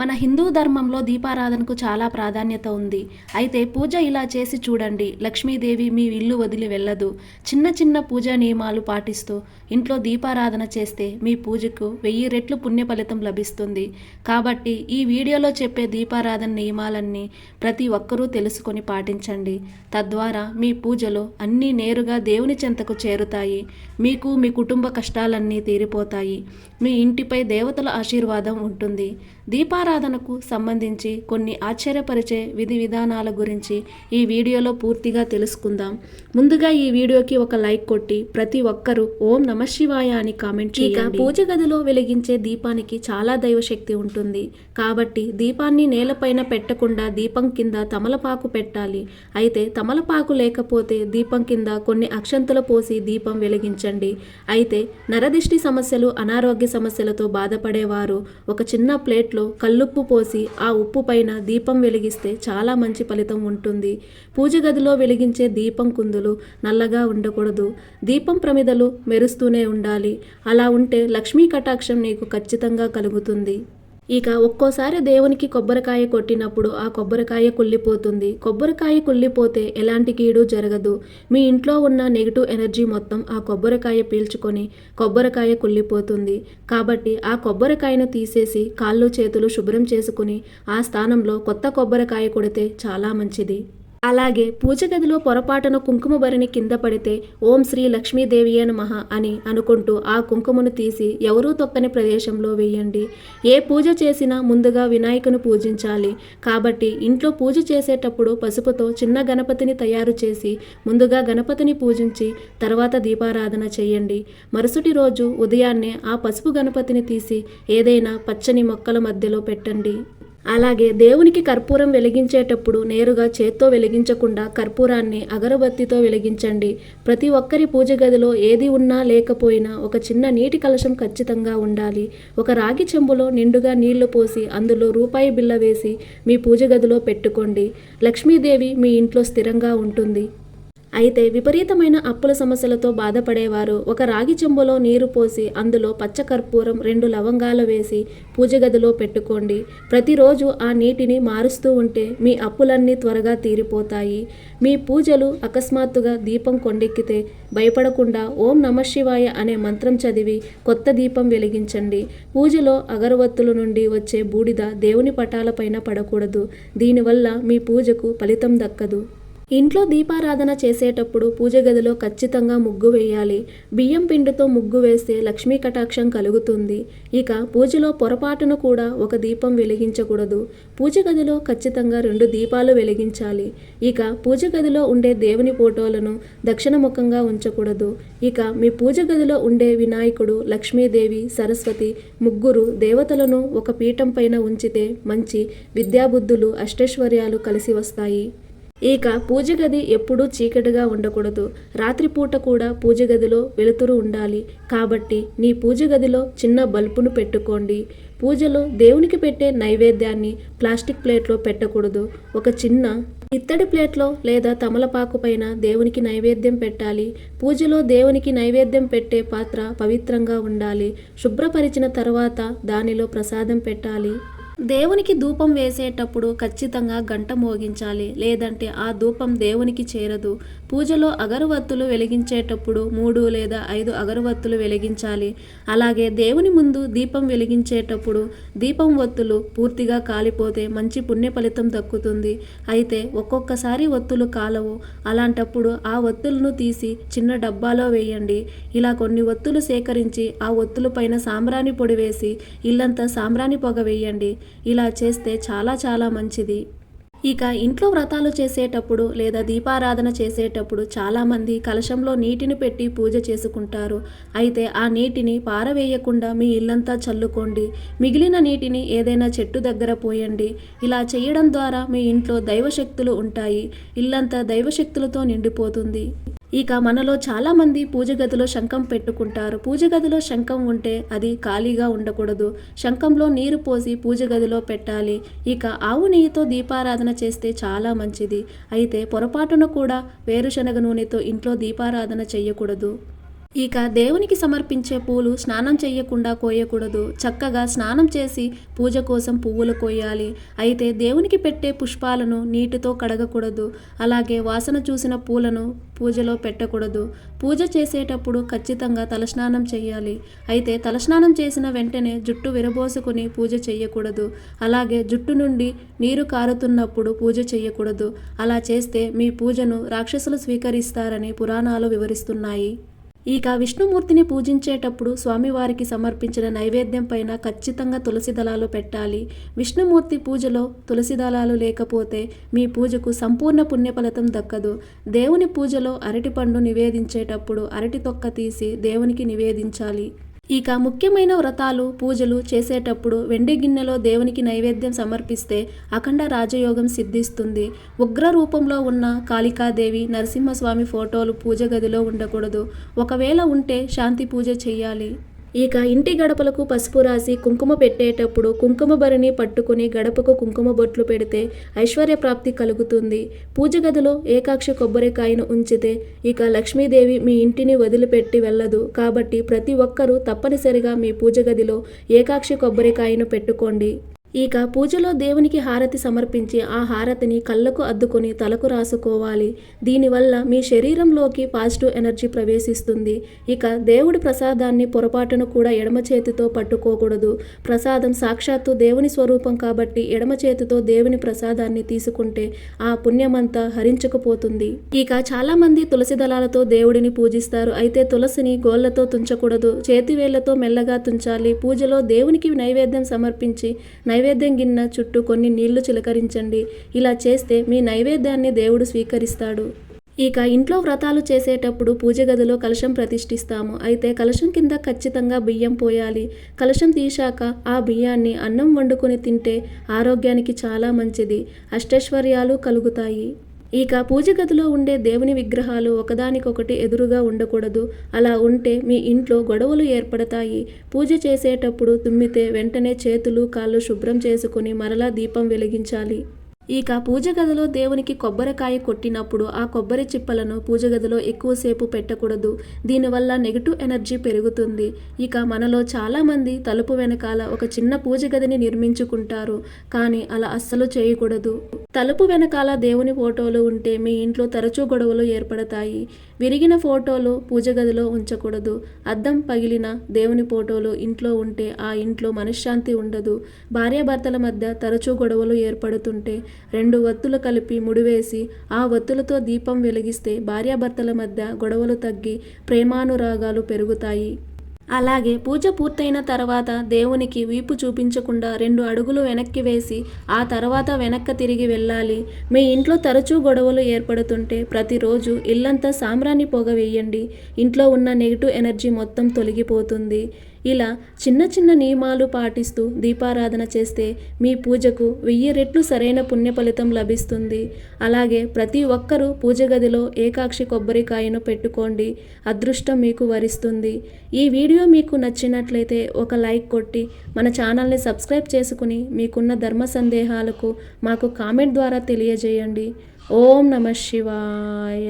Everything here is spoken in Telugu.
మన హిందూ ధర్మంలో దీపారాధనకు చాలా ప్రాధాన్యత ఉంది. అయితే పూజ ఇలా చేసి చూడండి, లక్ష్మీదేవి మీ ఇల్లు వదిలి వెళ్ళదు. చిన్న చిన్న పూజా నియమాలు పాటిస్తూ ఇంట్లో దీపారాధన చేస్తే మీ పూజకు 1000 రెట్లు పుణ్య ఫలితం లభిస్తుంది. కాబట్టి ఈ వీడియోలో చెప్పే దీపారాధన నియమాలన్నీ ప్రతి ఒక్కరూ తెలుసుకొని పాటించండి. తద్వారా మీ పూజలు అన్నీ నేరుగా దేవుని చెంతకు చేరుతాయి. మీకు మీ కుటుంబ కష్టాలన్నీ తీరిపోతాయి. మీ ఇంటిపై దేవతల ఆశీర్వాదం ఉంటుంది. దీపారాధనకు సంబంధించి కొన్ని ఆశ్చర్యపరిచే విధి విధానాల గురించి ఈ వీడియోలో పూర్తిగా తెలుసుకుందాం. ముందుగా ఈ వీడియోకి ఒక లైక్ కొట్టి ప్రతి ఒక్కరూ ఓం నమఃశివాయ అని కామెంట్ చేయండి. పూజ గదిలో వెలిగించే దీపానికి చాలా దైవశక్తి ఉంటుంది. కాబట్టి దీపాన్ని నేలపైన పెట్టకుండా దీపం కింద తమలపాకు పెట్టాలి. అయితే తమలపాకు లేకపోతే దీపం కింద కొన్ని అక్షంతలు పోసి దీపం వెలిగించండి. అయితే నరదిష్టి సమస్యలు, అనారోగ్య సమస్యలతో బాధపడేవారు ఒక చిన్న ప్లేట్లో కల్లుప్పు పోసి ఆ ఉప్పు పైన దీపం వెలిగిస్తే చాలా మంచి ఫలితం ఉంటుంది. పూజ గదిలో వెలిగించే దీపం కుందులు నల్లగా ఉండకూడదు. దీపం ప్రమిదలు మెరుస్తూనే ఉండాలి. అలా ఉంటే లక్ష్మీ కటాక్షం నీకు ఖచ్చితంగా కలుగుతుంది. ఇక ఒక్కోసారి దేవునికి కొబ్బరికాయ కొట్టినప్పుడు ఆ కొబ్బరికాయ కుళ్ళిపోతుంది. కొబ్బరికాయ కుళ్ళిపోతే ఎలాంటి కీడు జరగదు. మీ ఇంట్లో ఉన్న నెగిటివ్ ఎనర్జీ మొత్తం ఆ కొబ్బరికాయ పీల్చుకొని కొబ్బరికాయ కుళ్ళిపోతుంది. కాబట్టి ఆ కొబ్బరికాయను తీసేసి కాళ్ళు చేతులు శుభ్రం చేసుకుని ఆ స్థానంలో కొత్త కొబ్బరికాయ కొడితే చాలా మంచిది. అలాగే పూజ గదిలో పొరపాటున కుంకుమ భరిణి కింద పడితే ఓం శ్రీ లక్ష్మీదేవియే నమః అని అనుకుంటూ ఆ కుంకుమను తీసి ఎవరూ తొక్కని ప్రదేశంలో వేయండి. ఏ పూజ చేసినా ముందుగా వినాయకుని పూజించాలి. కాబట్టి ఇంట్లో పూజ చేసేటప్పుడు పసుపుతో చిన్న గణపతిని తయారు చేసి ముందుగా గణపతిని పూజించి తర్వాత దీపారాధన చేయండి. మరుసటి రోజు ఉదయాన్నే ఆ పసుపు గణపతిని తీసి ఏదైనా పచ్చని మొక్కల మధ్యలో పెట్టండి. అలాగే దేవునికి కర్పూరం వెలిగించేటప్పుడు నేరుగా చేత్తో వెలిగించకుండా కర్పూరాన్ని అగరబత్తితో వెలిగించండి. ప్రతి ఒక్కరి పూజ గదిలో ఏది ఉన్నా లేకపోయినా ఒక చిన్న నీటి కలశం ఖచ్చితంగా ఉండాలి. ఒక రాగి చెంబులో నిండుగా నీళ్లు పోసి అందులో రూపాయి బిళ్ళ వేసి మీ పూజ గదిలో పెట్టుకోండి. లక్ష్మీదేవి మీ ఇంట్లో స్థిరంగా ఉంటుంది. అయితే విపరీతమైన అప్పుల సమస్యలతో బాధపడేవారు ఒక రాగి చెంబులో నీరు పోసి అందులో పచ్చకర్పూరం 2 లవంగాలు వేసి పూజ గదిలో పెట్టుకోండి. ప్రతిరోజు ఆ నీటిని మారుస్తూ ఉంటే మీ అప్పులన్నీ త్వరగా తీరిపోతాయి. మీ పూజలు అకస్మాత్తుగా దీపం కొండెక్కితే భయపడకుండా ఓం నమఃశివాయ అనే మంత్రం చదివి కొత్త దీపం వెలిగించండి. పూజలో అగరవత్తుల నుండి వచ్చే బూడిద దేవుని పటాలపైన పడకూడదు. దీనివల్ల మీ పూజకు ఫలితం దక్కదు. ఇంట్లో దీపారాధన చేసేటప్పుడు పూజ గదిలో ఖచ్చితంగా ముగ్గు వేయాలి. బియ్యం పిండితో ముగ్గు వేస్తే లక్ష్మీ కటాక్షం కలుగుతుంది. ఇక పూజలో పొరపాటును కూడా ఒక దీపం వెలిగించకూడదు. పూజ గదిలో ఖచ్చితంగా 2 దీపాలు వెలిగించాలి. ఇక పూజ గదిలో ఉండే దేవుని ఫోటోలను దక్షిణముఖంగా ఉంచకూడదు. ఇక మీ పూజ గదిలో ఉండే వినాయకుడు, లక్ష్మీదేవి, సరస్వతి ముగ్గురు దేవతలను ఒక పీఠం పైన ఉంచితే మంచి విద్యాబుద్ధులు, అష్టైశ్వర్యాలు కలిసి వస్తాయి. ఇక పూజ గది ఎప్పుడూ చీకటిగా ఉండకూడదు. రాత్రిపూట కూడా పూజ గదిలో వెలుతురు ఉండాలి. కాబట్టి నీ పూజ గదిలో చిన్న బల్బును పెట్టుకోండి. పూజలో దేవునికి పెట్టే నైవేద్యాన్ని ప్లాస్టిక్ ప్లేట్లో పెట్టకూడదు. ఒక చిన్న ఇత్తడి ప్లేట్లో లేదా తమలపాకు పైన దేవునికి నైవేద్యం పెట్టాలి. పూజలో దేవునికి నైవేద్యం పెట్టే పాత్ర పవిత్రంగా ఉండాలి. శుభ్రపరిచిన తర్వాత దానిలో ప్రసాదం పెట్టాలి. దేవునికి ధూపం వేసేటప్పుడు ఖచ్చితంగా గంట మోగించాలి. లేదంటే ఆ ధూపం దేవునికి చేరదు. పూజలో అగరవత్తులు వెలిగించేటప్పుడు 3 లేదా 5 అగరవత్తులు వెలిగించాలి. అలాగే దేవుని ముందు దీపం వెలిగించేటప్పుడు దీపం ఒత్తులు పూర్తిగా కాలిపోతే మంచి పుణ్య ఫలితం దక్కుతుంది. అయితే ఒక్కొక్కసారి ఒత్తులు కాలవు. అలాంటప్పుడు ఆ ఒత్తులను తీసి చిన్న డబ్బాలో వేయండి. ఇలా కొన్ని ఒత్తులు సేకరించి ఆ ఒత్తుల పైన సాంబ్రాణి పొడి వేసి ఇల్లంతా సాంబ్రాణి పొగ వేయండి. ఇలా చేస్తే చాలా మంచిది. ఇక ఇంట్లో వ్రతాలు చేసేటప్పుడు లేదా దీపారాధన చేసేటప్పుడు చాలామంది కలశంలో నీటిని పెట్టి పూజ చేసుకుంటారు. అయితే ఆ నీటిని పారవేయకుండా మీ ఇల్లంతా చల్లుకోండి. మిగిలిన నీటిని ఏదైనా చెట్టు దగ్గర పోయండి. ఇలా చేయడం ద్వారా మీ ఇంట్లో దైవశక్తులు ఉంటాయి. ఇల్లంతా దైవశక్తులతో నిండిపోతుంది. ఇక మనలో చాలామంది పూజ గదిలో శంఖం పెట్టుకుంటారు. పూజ గదిలో శంఖం ఉంటే అది ఖాళీగా ఉండకూడదు. శంఖంలో నీరు పోసి పూజ గదిలో పెట్టాలి. ఇక ఆవు నెయ్యితో దీపారాధన చేస్తే చాలా మంచిది. అయితే పొరపాటున కూడా వేరుశనగ నూనెతో ఇంట్లో దీపారాధన చేయకూడదు. ఇక దేవునికి సమర్పించే పూలు స్నానం చేయకుండా కోయకూడదు. చక్కగా స్నానం చేసి పూజ కోసం పువ్వులు కోయాలి. అయితే దేవునికి పెట్టే పుష్పాలను నీటితో కడగకూడదు. అలాగే వాసన చూసిన పూలను పూజలో పెట్టకూడదు. పూజ చేసేటప్పుడు ఖచ్చితంగా తలస్నానం చేయాలి. అయితే తలస్నానం చేసిన వెంటనే జుట్టు విరబోసుకుని పూజ చేయకూడదు. అలాగే జుట్టు నుండి నీరు కారుతున్నప్పుడు పూజ చేయకూడదు. అలా చేస్తే మీ పూజను రాక్షసులు స్వీకరిస్తారని పురాణాలు వివరిస్తున్నాయి. ఇక విష్ణుమూర్తిని పూజించేటప్పుడు స్వామివారికి సమర్పించిన నైవేద్యం పైన ఖచ్చితంగా తులసి దళాలు పెట్టాలి. విష్ణుమూర్తి పూజలో తులసి దళాలు లేకపోతే మీ పూజకు సంపూర్ణ పుణ్యఫలితం దక్కదు. దేవుని పూజలో అరటిపండు నివేదించేటప్పుడు అరటి తొక్క తీసి దేవునికి నివేదించాలి. ఇక ముఖ్యమైన వ్రతాలు పూజలు చేసేటప్పుడు వెండి గిన్నెలో దేవునికి నైవేద్యం సమర్పిస్తే అఖండ రాజయోగం సిద్ధిస్తుంది. ఉగ్ర రూపంలో ఉన్న కాళికాదేవి, నరసింహస్వామి ఫోటోలు పూజ గదిలో ఉండకూడదు. ఒకవేళ ఉంటే శాంతి పూజ చేయాలి. ఇక ఇంటి గడపలకు పసుపు రాసి కుంకుమ పెట్టేటప్పుడు కుంకుమ భరిణి పట్టుకుని గడపకు కుంకుమ బొట్లు పెడితే ఐశ్వర్య ప్రాప్తి కలుగుతుంది. పూజ గదిలో ఏకాక్షి కొబ్బరికాయను ఉంచితే ఇక లక్ష్మీదేవి మీ ఇంటిని వదిలిపెట్టి వెళ్ళదు. కాబట్టి ప్రతి ఒక్కరూ తప్పనిసరిగా మీ పూజ గదిలో ఏకాక్షి కొబ్బరికాయను పెట్టుకోండి. ఇక పూజలో దేవునికి హారతి సమర్పించి ఆ హారతిని కళ్ళకు అద్దుకొని తలకు రాసుకోవాలి. దీనివల్ల మీ శరీరంలోకి పాజిటివ్ ఎనర్జీ ప్రవేశిస్తుంది. ఇక దేవుడి ప్రసాదాన్ని పొరపాటును కూడా ఎడమ చేతితో పట్టుకోకూడదు. ప్రసాదం సాక్షాత్తు దేవుని స్వరూపం కాబట్టి ఎడమ చేతితో దేవుని ప్రసాదాన్ని తీసుకుంటే ఆ పుణ్యమంతా హరించుకుపోతుంది. ఇక చాలా మంది తులసి దళాలతో దేవుడిని పూజిస్తారు. అయితే తులసిని గోళ్లతో తుంచకూడదు. చేతి వేళ్లతో మెల్లగా తుంచాలి. పూజలో దేవునికి నైవేద్యం సమర్పించి నైవేద్యం గిన్నె చుట్టూ కొన్ని నీళ్లు చిలకరించండి. ఇలా చేస్తే మీ నైవేద్యాన్ని దేవుడు స్వీకరిస్తాడు. ఇక ఇంట్లో వ్రతాలు చేసేటప్పుడు పూజ గదిలో కలశం ప్రతిష్ఠిస్తాము. అయితే కలశం కింద ఖచ్చితంగా బియ్యం పోయాలి. కలశం తీశాక ఆ బియ్యాన్ని అన్నం వండుకొని తింటే ఆరోగ్యానికి చాలా మంచిది. అష్టైశ్వర్యాలు కలుగుతాయి. ఇక పూజ గదిలో ఉండే దేవుని విగ్రహాలు ఒకదానికొకటి ఎదురుగా ఉండకూడదు. అలా ఉంటే మీ ఇంట్లో గొడవలు ఏర్పడతాయి. పూజ చేసేటప్పుడు తుమ్మితే వెంటనే చేతులు కాళ్ళు శుభ్రం చేసుకుని మరలా దీపం వెలిగించాలి. ఇక పూజ గదిలో దేవునికి కొబ్బరికాయ కొట్టినప్పుడు ఆ కొబ్బరి చిప్పలను పూజ గదిలో ఎక్కువసేపు పెట్టకూడదు. దీనివల్ల నెగిటివ్ ఎనర్జీ పెరుగుతుంది. ఇక మనలో చాలామంది తలుపు వెనకాల ఒక చిన్న పూజ గదిని నిర్మించుకుంటారు. కానీ అలా అస్సలు చేయకూడదు. తలుపు వెనకాల దేవుని ఫోటోలు ఉంటే మీ ఇంట్లో తరచూ గొడవలు ఏర్పడతాయి. విరిగిన ఫోటోలు పూజ గదిలో ఉంచకూడదు. అద్దం పగిలిన దేవుని ఫోటోలు ఇంట్లో ఉంటే ఆ ఇంట్లో మనశ్శాంతి ఉండదు. భార్యాభర్తల మధ్య తరచూ గొడవలు ఏర్పడుతుంటే 2 వత్తులు కలిపి ముడివేసి ఆ వత్తులతో దీపం వెలిగిస్తే భార్యాభర్తల మధ్య గొడవలు తగ్గి ప్రేమానురాగాలు పెరుగుతాయి. అలాగే పూజ పూర్తయిన తర్వాత దేవునికి వీపు చూపించకుండా 2 అడుగులు వెనక్కి వేసి ఆ తర్వాత వెనక్కి తిరిగి వెళ్ళాలి. మీ ఇంట్లో తరచూ గొడవలు ఏర్పడుతుంటే ప్రతిరోజు ఇల్లంతా సాంబ్రాణి పొగ వేయండి. ఇంట్లో ఉన్న నెగిటివ్ ఎనర్జీ మొత్తం తొలగిపోతుంది. ఇలా చిన్న చిన్న నియమాలు పాటిస్తూ దీపారాధన చేస్తే మీ పూజకు 1000 రెట్లు సరైన పుణ్య ఫలితం లభిస్తుంది. అలాగే ప్రతి ఒక్కరూ పూజ గదిలో ఏకాక్షి కొబ్బరికాయను పెట్టుకోండి. అదృష్టం మీకు వరిస్తుంది. ఈ వీడియో మీకు నచ్చినట్లయితే ఒక లైక్ కొట్టి మన ఛానల్ని సబ్స్క్రైబ్ చేసుకుని మీకున్న ధర్మ సందేహాలకు మాకు కామెంట్ ద్వారా తెలియజేయండి. ఓం నమః శివాయ.